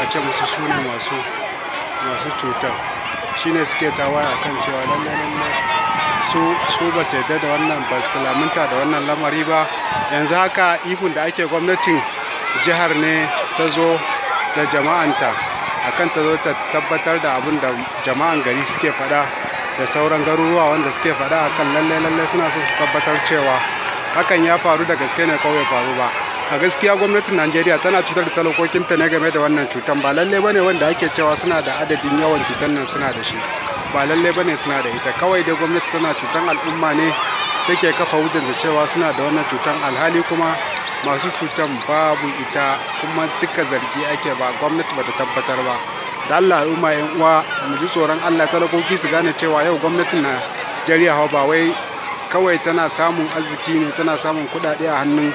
ce musu su ne masu cutar, shine suke tawaye akan cewa lallai su ba su yarda da wannan, ba su lamunta da wannan lamari ba. Yanzu haka ihun da ake, gwamnatin jihar ne ta zo da jama'anta akan ta zo ta tabbatar da abin da jama'an gari suke faɗa da sauran garuruwa wanda suke faɗa akan lallai suna so su tabbatar cewa hakan ya faru da gaske ne ko bai faru ba. A gaskiya gwamnatin Najeriya tana cutar da talakokinta ne game da wannan cutan. Ba lallai bane wanda ake cewa suna da adadin yawan cutar nan suna da shi, ba lallai bane suna da ita. Kawai dai gwamnati tana cutan al'umma ne, take kafa hujjar da cewa suna da wannan cutan, alhali kuma masu cutan babu ita, kuma duka zargi ake, ba gwamnati ba ta tabbatar ba. Da Allah al'umma yan uwa mu ji tsoron Allah, talakoki su gane cewa yau gwamnatin Najeriya ba wai kawai tana samun arziki ne, tana samun kuɗaɗe a hannun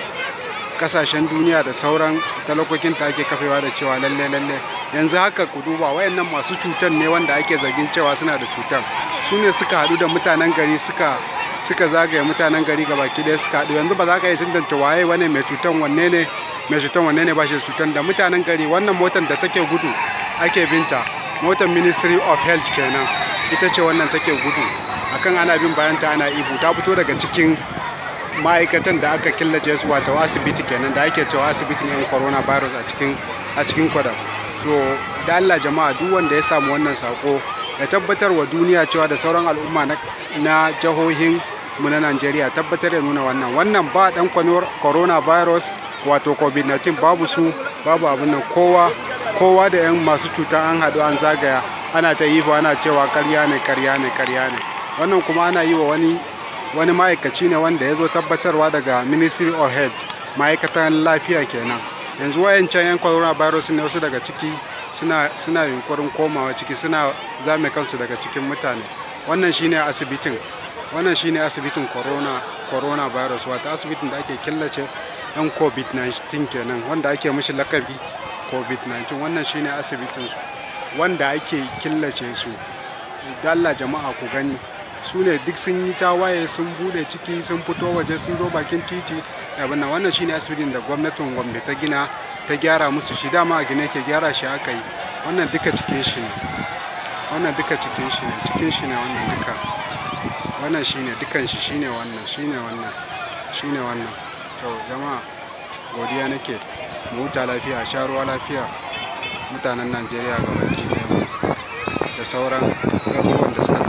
kasashen duniya da sauran talakokin ta ake kafewa da cewa lalle yanzu haka ku duba wayannan masu cutan ne wanda ake zargin cewa suna da cutan, su ne suka haɗu da mutanen gari suka zagaye mutanen gari gabaki ɗaya suka haɗu. Yanzu ba za ka iya tantance waye wane mai cutan, wanne ne ba shi da cutan. Da mutanen gari, wannan motar da take gudu ake binta, motar Ministry of Health kenan, ita ce wannan take gudu akan ana bin bayanta ana ihu, ta fito daga cikin ma'aikatan da aka killace su, wato asibiti kenan da ake cewa asibitin yan coronavirus a cikin kwadam. To da Allah jama'a, duk wanda ya samu wannan sako ya tabbatar wa duniya cewa da sauran al'umma na jihohin mu na Najeriya, tabbatar ya nuna wannan ba dan coronavirus wato covid-19, babu abin nan. Kowa da yan masu cuta an haɗu an zagaya ana ta yi ana cewa karya ne. Wannan kuma ana yi wa wani ma'aikaci ne wanda ya zo tabbatarwa daga Ministry of Health, ma'aikatan lafiya kenan. Yanzu wayancan yan coronavirus ne, wasu daga ciki suna yunkurin komawa ciki, suna zame kansu daga cikin mutane. Wannan shine asibitin coronavirus, wato asibitin da ake killace yan covid-19 kenan, wanda ake mishi lakabi covid-19. wannan shine asibitin su wanda ake killace su. Da Allah jama'a ku gani, su ne duk sun yi tawaye, sun bude ciki, sun fito waje, sun zo bakin titi abin nan. Wannan shine asibitin da gwamnatin Gombe ta gina, ta gyara musu shi, dama a gine ke gyara shi aka yi. Wannan duka cikin shi ne, wannan duka cikin shi ne wannan duka, wannan shine dukan shi, shine wannan. To jama'a, godiya nake, mu huta lafiya, sha ruwa lafiya, mutanen Najeriya gabaki ɗaya da sauran garuruwan da suka